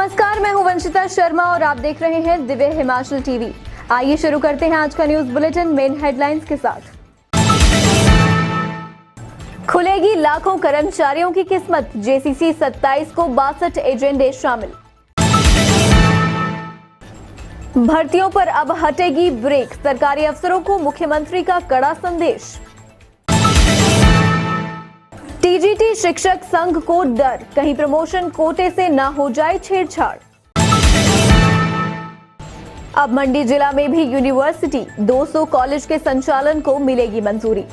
नमस्कार, मैं हूं वंशिता शर्मा और आप देख रहे हैं दिव्य हिमाचल टीवी। आइए शुरू करते हैं आज का न्यूज बुलेटिन मेन हेडलाइंस के साथ। खुलेगी लाखों कर्मचारियों की किस्मत, जेसीसी 27 को 62 एजेंडे शामिल। भर्तियों पर अब हटेगी ब्रेक, सरकारी अफसरों को मुख्यमंत्री का कड़ा संदेश। टीजीटी शिक्षक संघ को डर, कहीं प्रमोशन कोटे से ना हो जाए छेड़छाड़। अब मंडी जिला में भी यूनिवर्सिटी 200 कॉलेज के संचालन को मिलेगी मंजूरी।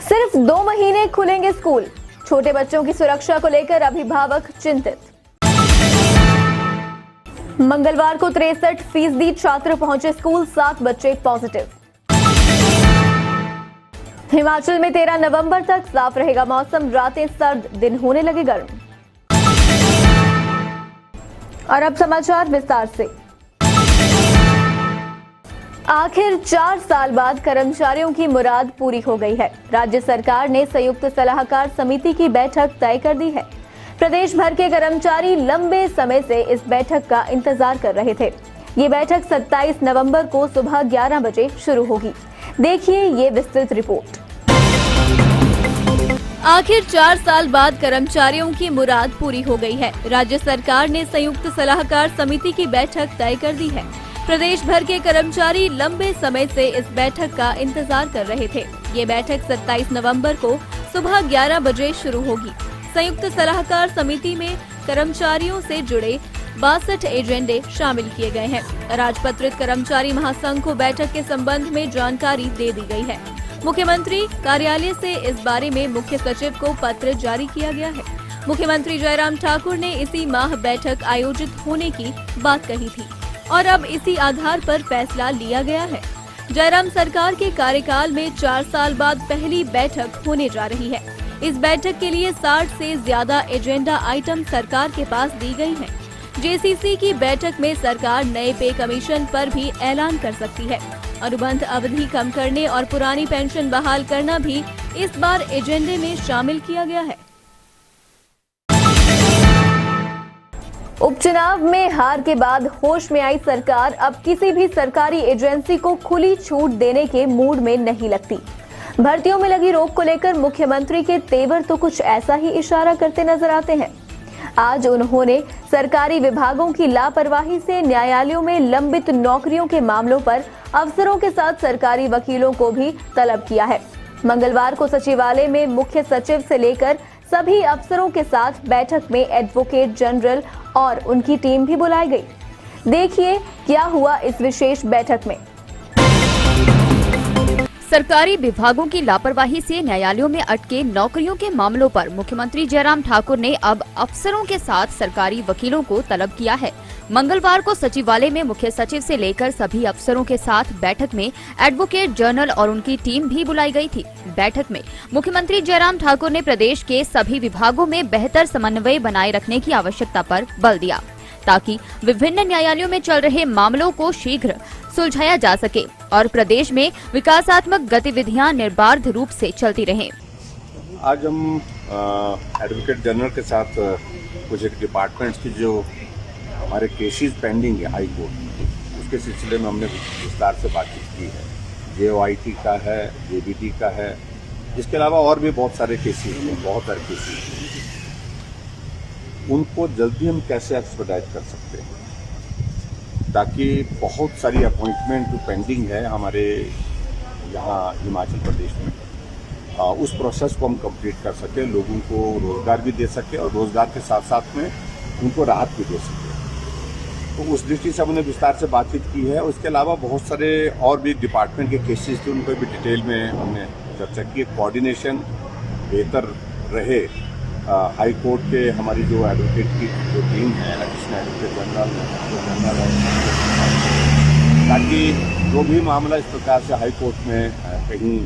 सिर्फ 2 महीने खुलेंगे स्कूल, छोटे बच्चों की सुरक्षा को लेकर अभिभावक चिंतित। मंगलवार को 63% छात्र पहुंचे स्कूल, 7 बच्चे पॉजिटिव। हिमाचल में 13 नवंबर तक साफ रहेगा मौसम, रातें सर्द, दिन होने लगे गर्म। और अब समाचार विस्तार से। आखिर 4 साल बाद कर्मचारियों की मुराद पूरी हो गई है। राज्य सरकार ने संयुक्त सलाहकार समिति की बैठक तय कर दी है। प्रदेश भर के कर्मचारी लंबे समय से इस बैठक का इंतजार कर रहे थे। ये बैठक 27 नवंबर को सुबह 11 बजे शुरू होगी। देखिए ये विस्तृत रिपोर्ट। आखिर 4 साल बाद कर्मचारियों की मुराद पूरी हो गई है। राज्य सरकार ने संयुक्त सलाहकार समिति की बैठक तय कर दी है। प्रदेश भर के कर्मचारी लंबे समय से इस बैठक का इंतजार कर रहे थे। ये बैठक 27 नवंबर को सुबह 11 बजे शुरू होगी। संयुक्त सलाहकार समिति में कर्मचारियों से जुड़े 62 एजेंडे शामिल किए गए हैं। राजपत्रित कर्मचारी महासंघ को बैठक के संबंध में जानकारी दे दी गई है। मुख्यमंत्री कार्यालय से इस बारे में मुख्य सचिव को पत्र जारी किया गया है। मुख्यमंत्री जयराम ठाकुर ने इसी माह बैठक आयोजित होने की बात कही थी और अब इसी आधार पर फैसला लिया गया है। जयराम सरकार के कार्यकाल में 4 साल बाद पहली बैठक होने जा रही है। इस बैठक के लिए 60 से ज्यादा एजेंडा आइटम सरकार के पास दी गई है। जेसीसी की बैठक में सरकार नए पे कमीशन पर भी ऐलान कर सकती है। अनुबंध अवधि कम करने और पुरानी पेंशन बहाल करना भी इस बार एजेंडे में शामिल किया गया है। उपचुनाव में हार के बाद होश में आई सरकार अब किसी भी सरकारी एजेंसी को खुली छूट देने के मूड में नहीं लगती। भर्तियों में लगी रोक को लेकर मुख्यमंत्री के तेवर तो कुछ ऐसा ही इशारा करते नजर आते हैं। आज उन्होंने सरकारी विभागों की लापरवाही से न्यायालयों में लंबित नौकरियों के मामलों पर अफसरों के साथ सरकारी वकीलों को भी तलब किया है। मंगलवार को सचिवालय में मुख्य सचिव से लेकर सभी अफसरों के साथ बैठक में एडवोकेट जनरल और उनकी टीम भी बुलाई गई। देखिए क्या हुआ इस विशेष बैठक में। सरकारी विभागों की लापरवाही से न्यायालयों में अटके नौकरियों के मामलों पर मुख्यमंत्री जयराम ठाकुर ने अब अफसरों के साथ सरकारी वकीलों को तलब किया है। मंगलवार को सचिवालय में मुख्य सचिव से लेकर सभी अफसरों के साथ बैठक में एडवोकेट जनरल और उनकी टीम भी बुलाई गई थी। बैठक में मुख्यमंत्री जयराम ठाकुर ने प्रदेश के सभी विभागों में बेहतर समन्वय बनाए रखने की आवश्यकता पर बल दिया ताकि विभिन्न न्यायालयों में चल रहे मामलों को शीघ्र सुलझाया जा सके और प्रदेश में विकासात्मक गतिविधियां निर्बाध रूप से चलती रहें। आज हम एडवोकेट जनरल के साथ कुछ एक डिपार्टमेंट्स की जो हमारे केसेस पेंडिंग है हाई कोर्ट, उसके सिलसिले में हमने विस्तार से बातचीत की है। JOIT का है, JBT का है, इसके अलावा और भी बहुत सारे केसेस हैं, बहुत सारे केसेस हैं। उनको जल्दी हम कैसे एक्सपेडाइट कर सकते हैं ताकि बहुत सारी अपॉइंटमेंट जो पेंडिंग है हमारे यहाँ हिमाचल प्रदेश में, उस प्रोसेस को हम कंप्लीट कर सकें, लोगों को रोजगार भी दे सके और रोजगार के साथ साथ में उनको राहत भी दे सके। तो उस दृष्टि से हमने विस्तार से बातचीत की है। उसके अलावा बहुत सारे और भी डिपार्टमेंट के केसेस थे, उन पर भी डिटेल में हमने चर्चा की। कोऑर्डिनेशन बेहतर रहे हाई कोर्ट के हमारी जो एडवोकेट की जो टीम है, एडिशनल एडवोकेट जनरल, ताकि जो भी मामला इस प्रकार से हाई कोर्ट में कहीं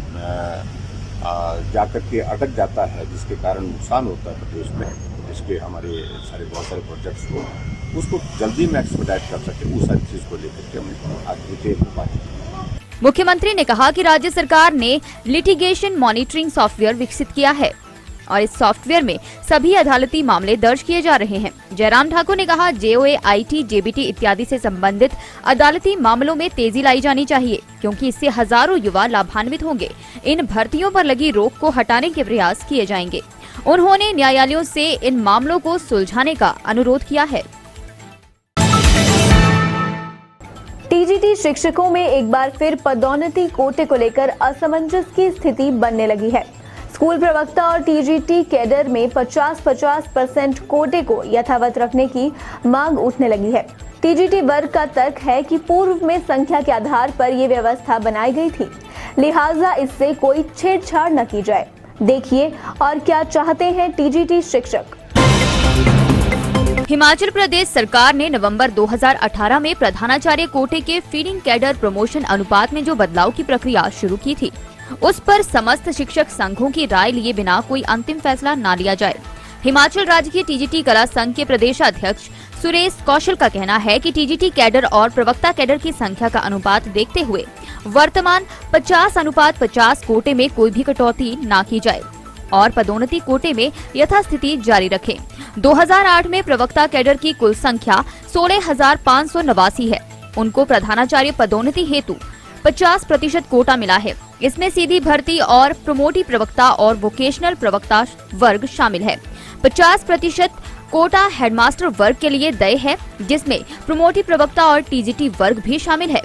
जाकर के अटक जाता है, जिसके कारण नुकसान होता है प्रदेश में, जिसके हमारे सारे बहुत सारे प्रोजेक्ट्स को उसको जल्दी में एक्सपेडाइट कर सके, उस सारी चीज़ को लेकर के हमने आज डिटेल में बात की। मुख्यमंत्री ने कहा कि राज्य सरकार ने लिटिगेशन मॉनिटरिंग सॉफ्टवेयर विकसित किया है। और इस सॉफ्टवेयर में सभी अदालती मामले दर्ज किए जा रहे हैं। जयराम ठाकुर ने कहा, JOA, IT, JBT इत्यादि से संबंधित अदालती मामलों में तेजी लाई जानी चाहिए, क्योंकि इससे हजारों युवा लाभान्वित होंगे। इन भर्तियों पर लगी रोक को हटाने के प्रयास किए जाएंगे। उन्होंने न्यायालयों से इन मामलों को सुलझाने का अनुरोध किया है। TGT शिक्षकों में एक बार फिर पदोन्नति कोटे को लेकर असमंजस की स्थिति बनने लगी है। स्कूल प्रवक्ता और TGT कैडर में 50-50% कोटे को यथावत रखने की मांग उठने लगी है। TGT वर्ग का तर्क है कि पूर्व में संख्या के आधार पर ये व्यवस्था बनाई गई थी, लिहाजा इससे कोई छेड़छाड़ न की जाए। देखिए और क्या चाहते हैं TGT शिक्षक। हिमाचल प्रदेश सरकार ने नवंबर 2018 में प्रधानाचार्य कोटे के फीडिंग कैडर प्रमोशन अनुपात में जो बदलाव की प्रक्रिया शुरू की थी, उस पर समस्त शिक्षक संघों की राय लिए बिना कोई अंतिम फैसला न लिया जाए। हिमाचल राज्य के TGT कला संघ के प्रदेशाध्यक्ष सुरेश कौशल का कहना है कि TGT कैडर और प्रवक्ता कैडर की संख्या का अनुपात देखते हुए वर्तमान 50:50 कोटे में कोई भी कटौती न की जाए और पदोन्नति कोटे में यथास्थिति जारी रखें। 2008 में प्रवक्ता कैडर की कुल संख्या 16,589 है। उनको प्रधानाचार्य पदोन्नति हेतु 50% कोटा मिला है। इसमें सीधी भर्ती और प्रमोटी प्रवक्ता और वोकेशनल प्रवक्ता वर्ग शामिल है। 50% कोटा हेडमास्टर वर्ग के लिए तय है, जिसमें प्रमोटी प्रवक्ता और TGT वर्ग भी शामिल है,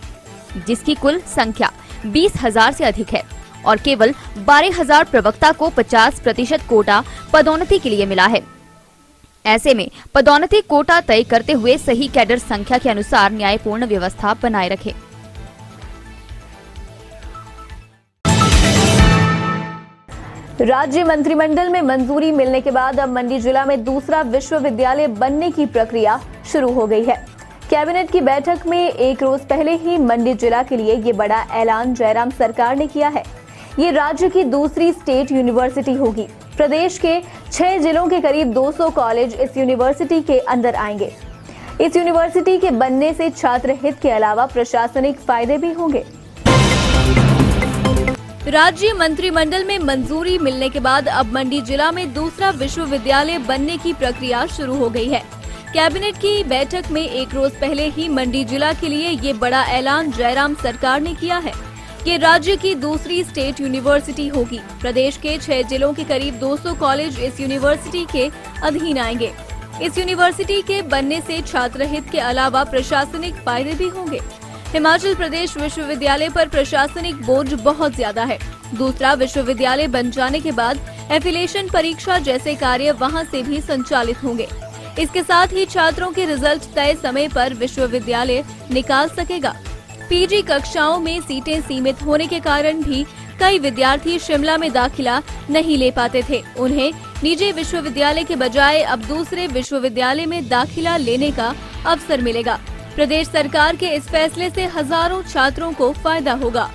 जिसकी कुल संख्या 20,000 से अधिक है और केवल 12,000 प्रवक्ता को 50% कोटा पदोन्नति के लिए मिला है। ऐसे में पदोन्नति कोटा तय करते हुए सही कैडर संख्या के अनुसार न्यायपूर्ण व्यवस्था बनाए रखें। राज्य मंत्रिमंडल में मंजूरी मिलने के बाद अब मंडी जिला में दूसरा विश्वविद्यालय बनने की प्रक्रिया शुरू हो गई है। कैबिनेट की बैठक में एक रोज पहले ही मंडी जिला के लिए ये बड़ा ऐलान जयराम सरकार ने किया है। ये राज्य की दूसरी स्टेट यूनिवर्सिटी होगी। प्रदेश के 6 जिलों के करीब 200 कॉलेज इस यूनिवर्सिटी के अंदर आएंगे। इस यूनिवर्सिटी के बनने से छात्र हित के अलावा प्रशासनिक फायदे भी होंगे। राज्य मंत्रिमंडल में मंजूरी मिलने के बाद अब मंडी जिला में दूसरा विश्वविद्यालय बनने की प्रक्रिया शुरू हो गई है। कैबिनेट की बैठक में एक रोज पहले ही मंडी जिला के लिए ये बड़ा ऐलान जयराम सरकार ने किया है। ये राज्य की दूसरी स्टेट यूनिवर्सिटी होगी। प्रदेश के 6 जिलों के करीब 200 कॉलेज इस यूनिवर्सिटी के अधीन आएंगे। इस यूनिवर्सिटी के बनने से छात्र हित के अलावा प्रशासनिक फायदे भी होंगे। हिमाचल प्रदेश विश्वविद्यालय पर प्रशासनिक बोझ बहुत ज्यादा है। दूसरा विश्वविद्यालय बन जाने के बाद एफिलिएशन परीक्षा जैसे कार्य वहां से भी संचालित होंगे। इसके साथ ही छात्रों के रिजल्ट तय समय पर विश्वविद्यालय निकाल सकेगा। PG कक्षाओं में सीटें सीमित होने के कारण भी कई विद्यार्थी शिमला में दाखिला नहीं ले पाते थे। उन्हें निजी विश्वविद्यालय के बजाय अब दूसरे विश्वविद्यालय में दाखिला लेने का अवसर मिलेगा। प्रदेश सरकार के इस फैसले से हजारों छात्रों को फायदा होगा।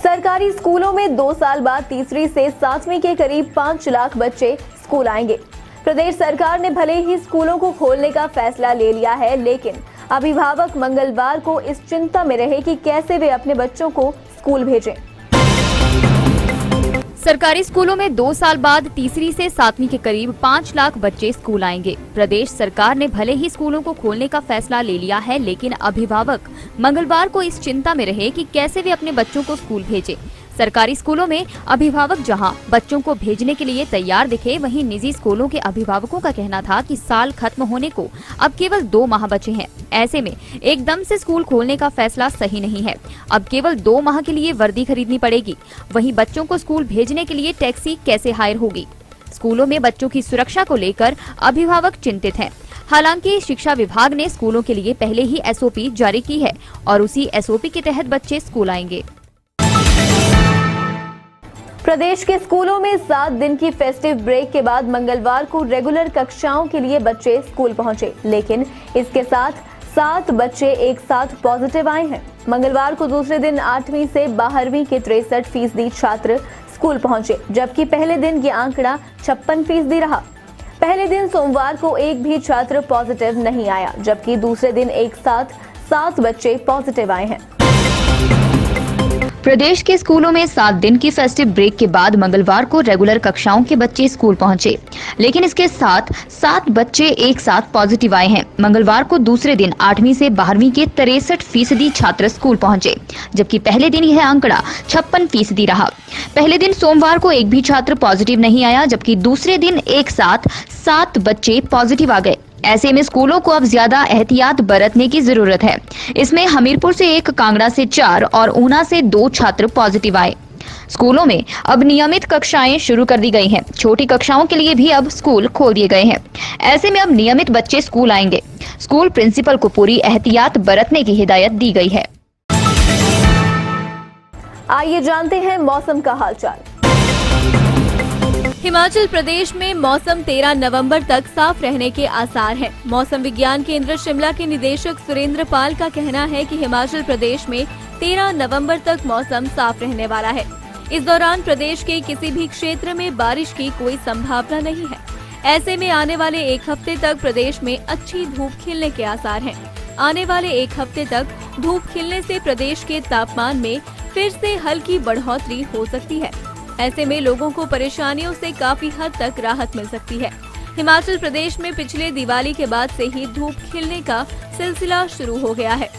सरकारी स्कूलों में 2 साल बाद तीसरी से 7वीं के करीब 5 लाख बच्चे स्कूल आएंगे। प्रदेश सरकार ने भले ही स्कूलों को खोलने का फैसला ले लिया है, लेकिन अभिभावक मंगलवार को इस चिंता में रहे कि कैसे वे अपने बच्चों को स्कूल भेजें। सरकारी स्कूलों में 2 साल बाद तीसरी से 7वीं के करीब 5 लाख बच्चे स्कूल आएंगे। प्रदेश सरकार ने भले ही स्कूलों को खोलने का फैसला ले लिया है, लेकिन अभिभावक मंगलवार को इस चिंता में रहे कि कैसे वे अपने बच्चों को स्कूल भेजें। सरकारी स्कूलों में अभिभावक जहां बच्चों को भेजने के लिए तैयार दिखे, वहीं निजी स्कूलों के अभिभावकों का कहना था कि साल खत्म होने को अब केवल 2 माह बचे हैं। ऐसे में एकदम से स्कूल खोलने का फैसला सही नहीं है। अब केवल 2 माह के लिए वर्दी खरीदनी पड़ेगी। वहीं बच्चों को स्कूल भेजने के लिए टैक्सी कैसे हायर होगी? स्कूलों में बच्चों की सुरक्षा को लेकर अभिभावक चिंतित हैं। हालांकि शिक्षा विभाग ने स्कूलों के लिए पहले ही SOP जारी की है और उसी SOP के तहत बच्चे स्कूल आएंगे। प्रदेश के स्कूलों में 7 दिन की फेस्टिव ब्रेक के बाद मंगलवार को रेगुलर कक्षाओं के लिए बच्चे स्कूल पहुंचे, लेकिन इसके साथ 7 बच्चे एक साथ पॉजिटिव आए हैं। मंगलवार को दूसरे दिन 8वीं से 12वीं के 63% छात्र स्कूल पहुंचे, जबकि पहले दिन ये आंकड़ा 56% रहा। पहले दिन सोमवार को एक भी छात्र पॉजिटिव नहीं आया, जबकि दूसरे दिन एक साथ 7 बच्चे पॉजिटिव आए हैं। प्रदेश के स्कूलों में 7 दिन की फेस्टिव ब्रेक के बाद मंगलवार को रेगुलर कक्षाओं के बच्चे स्कूल पहुंचे, लेकिन इसके साथ 7 बच्चे एक साथ पॉजिटिव आए हैं। मंगलवार को दूसरे दिन 8वीं से 12वीं के 63% छात्र स्कूल पहुंचे, जबकि पहले दिन यह आंकड़ा 56% रहा। पहले दिन सोमवार को एक भी छात्र पॉजिटिव नहीं आया, जबकि दूसरे दिन एक साथ 7 बच्चे पॉजिटिव आ गए। ऐसे में स्कूलों को अब ज्यादा एहतियात बरतने की जरूरत है। इसमें हमीरपुर से 1, कांगड़ा से 4 और ऊना से 2 छात्र पॉजिटिव आए। स्कूलों में अब नियमित कक्षाएं शुरू कर दी गई हैं। छोटी कक्षाओं के लिए भी अब स्कूल खोल दिए गए हैं। ऐसे में अब नियमित बच्चे स्कूल आएंगे। स्कूल प्रिंसिपल को पूरी एहतियात बरतने की हिदायत दी गई है। आइए जानते हैं मौसम का हालचाल। हिमाचल प्रदेश में मौसम 13 नवंबर तक साफ रहने के आसार हैं। मौसम विज्ञान केंद्र शिमला के निदेशक सुरेंद्र पाल का कहना है कि हिमाचल प्रदेश में 13 नवंबर तक मौसम साफ रहने वाला है। इस दौरान प्रदेश के किसी भी क्षेत्र में बारिश की कोई संभावना नहीं है। ऐसे में आने वाले 1 हफ्ते तक प्रदेश में अच्छी धूप खिलने के आसार हैं। आने वाले 1 हफ्ते तक धूप खिलने से प्रदेश के तापमान में फिर से हल्की बढ़ोतरी हो सकती है। ऐसे में लोगों को परेशानियों से काफी हद तक राहत मिल सकती है। हिमाचल प्रदेश में पिछले दिवाली के बाद से ही धूप खिलने का सिलसिला शुरू हो गया है।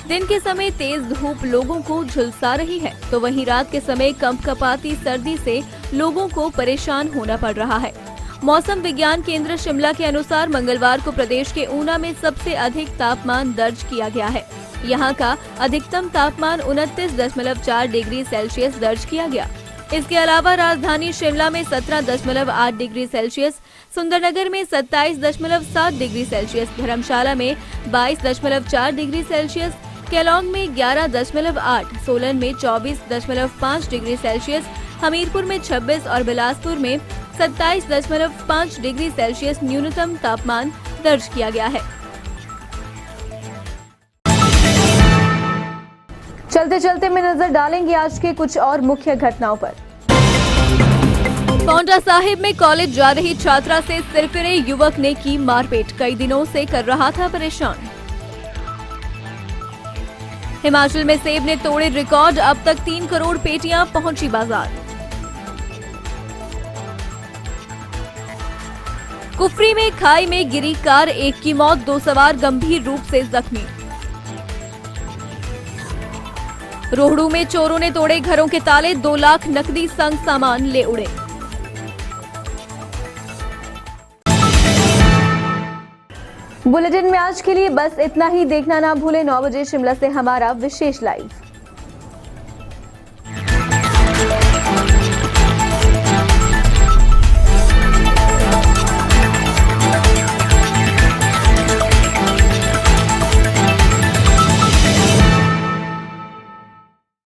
दिन के समय तेज धूप लोगों को झुलसा रही है, तो वहीं रात के समय कंपकपाती सर्दी से लोगों को परेशान होना पड़ रहा है। मौसम विज्ञान केंद्र शिमला के अनुसार मंगलवार को प्रदेश के ऊना में सबसे अधिक तापमान दर्ज किया गया है। यहाँ का अधिकतम तापमान 29.4 डिग्री सेल्सियस दर्ज किया गया। इसके अलावा राजधानी शिमला में 17.8 डिग्री सेल्सियस, सुंदरनगर में 27.7 डिग्री सेल्सियस, धर्मशाला में 22.4 डिग्री सेल्सियस, केलोंग में 11.8, सोलन में 24.5 डिग्री सेल्सियस, हमीरपुर में 26 और बिलासपुर में 27.5 डिग्री सेल्सियस न्यूनतम तापमान दर्ज किया गया है। चलते चलते में नजर डालेंगे आज के कुछ और मुख्य घटनाओं पर। पांवटा साहिब में कॉलेज जा रही छात्रा से सिरफिरे युवक ने की मारपीट, कई दिनों से कर रहा था परेशान। हिमाचल में सेब ने तोड़े रिकॉर्ड, अब तक 3 करोड़ पेटियां पहुंची बाजार। कुफरी में खाई में गिरी कार, 1 की मौत, 2 सवार गंभीर रूप से जख्मी। रोहड़ू में चोरों ने तोड़े घरों के ताले, 2 लाख नकदी संग सामान ले उड़े। बुलेटिन में आज के लिए बस इतना ही। देखना ना भूलें 9 बजे शिमला से हमारा विशेष लाइव।